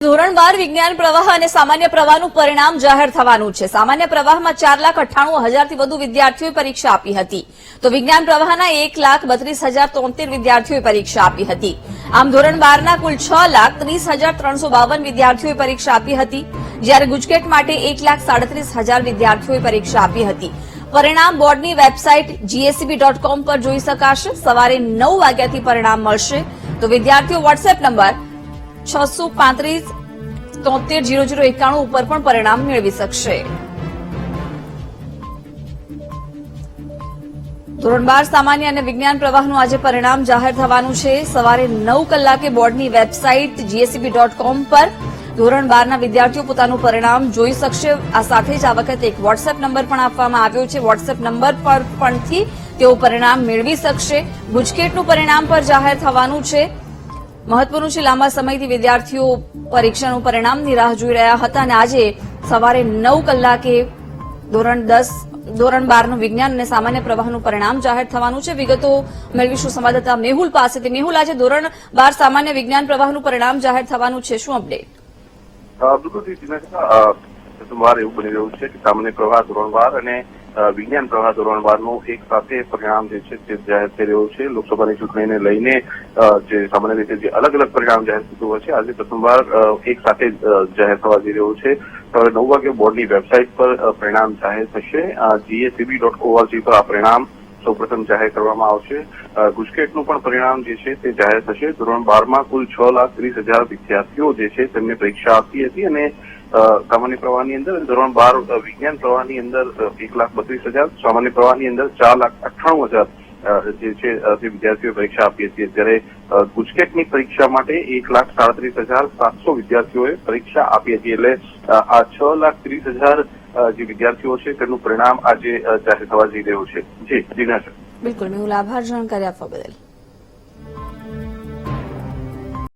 ધોરણ 12 વિજ્ઞાન પ્રવાહ અને સામાન્ય પ્રવાહનું પરિણામ જાહેર થવાનું છે। સામાન્ય પ્રવાહમાં 4,98,000થી વધુ વિદ્યાર્થીઓએ પરીક્ષા આપી હતી, તો વિજ્ઞાન પ્રવાહના 1,32,073 વિદ્યાર્થીઓએ પરીક્ષા આપી હતી। આમ ધોરણ 12ના કુલ 6,30,352 વિદ્યાર્થીઓએ પરીક્ષા આપી હતી, જ્યારે ગુજકેટ માટે 1,37,000 વિદ્યાર્થીઓએ પરીક્ષા આપી હતી। પરિણામ બોર્ડની વેબસાઇટ GSEB.com પર જોઈ શકાશે। સવારે 9 વાગ્યાથી પરિણામ મળશે, તો વિદ્યાર્થીઓ વોટ્સએપ નંબર 635-730091 ઉપર પણ પરિણામ મેળવી શકશે। ધોરણ 12 સામાન્ય અને વિજ્ઞાન પ્રવાહનું આજે પરિણામ જાહેર થવાનું છે। સવારે 9 કલાકે બોર્ડની વેબસાઇટ GSEB.com પર ધોરણ 12ના વિદ્યાર્થીઓ પોતાનું પરિણામ જોઈ શકશે। આ સાથે જ આ વખતે એક વોટ્સએપ નંબર પણ આપવામાં આવ્યો છે। વોટ્સએપ નંબર પર પણથી તેઓ પરિણામ મેળવી શકશે। ગુજકેટનું પરિણામ પર જાહેર થવાનું છે। મહત્વનું છે, લાંબા સમયથી વિદ્યાર્થીઓ પરીક્ષાનું પરિણામની રાહ જોઈ રહ્યા હતા અને આજે સવારે 9 કલાકે ધોરણ 12નું વિજ્ઞાન અને સામાન્ય પ્રવાહનું પરિણામ જાહેર થવાનું છે। વિગતો મેળવીશું સંવાદદાતા મેહુલ પાસેથી। મેહુલ, આજે ધોરણ 12 સામાન્ય વિજ્ઞાન પ્રવાહનું પરિણામ જાહેર થવાનું છે, શું અપડેટ? પ્રથમવાર એવું બની રહ્યું છે કે સામાન્ય પ્રવાહ ધોરણ 12 અને વિજ્ઞાન પ્રવાહ ધોરણ 12નું એક સાથે પરિણામ જે છે તે જાહેર થઈ રહ્યું છે। લોકસભાની ચૂંટણીને લઈને જે સામાન્ય રીતે જે અલગ અલગ પરિણામ જાહેર થતું હોય છે, આજે પ્રથમવાર એક સાથે જાહેર થવા જઈ રહ્યું છે। સવારે 9 વાગે બોર્ડની વેબસાઇટ પર પરિણામ જાહેર થશે। GSEB.org પર આ પરિણામ સૌપ્રથમ જાહેર કરવામાં આવશે। ગુજકેટનું પણ પરિણામ જે છે તે જાહેર થશે। ધોરણ 12માં કુલ 6,30,000 વિદ્યાર્થીઓ જે છે તેમને પરીક્ષા આપી હતી અને સામાન્ય પ્રવાહની અંદર ધોરણ 12 વિજ્ઞાન પ્રવાહની અંદર 1,32,000, સામાન્ય પ્રવાહની અંદર 4,98,000 જે છે તે વિદ્યાર્થીઓએ પરીક્ષા આપી હતી। જ્યારે ગુજકેટની પરીક્ષા માટે 1,37,700 વિદ્યાર્થીઓએ પરીક્ષા આપી હતી। એટલે આ 6,30,000 જે વિદ્યાર્થીઓ છે તેનું પરિણામ આજે જાહેર થવા જઈ રહ્યું છે। જી જીના છે। બિલકુલ મેહુલ, આભાર જાણકારી આપવા બદલ।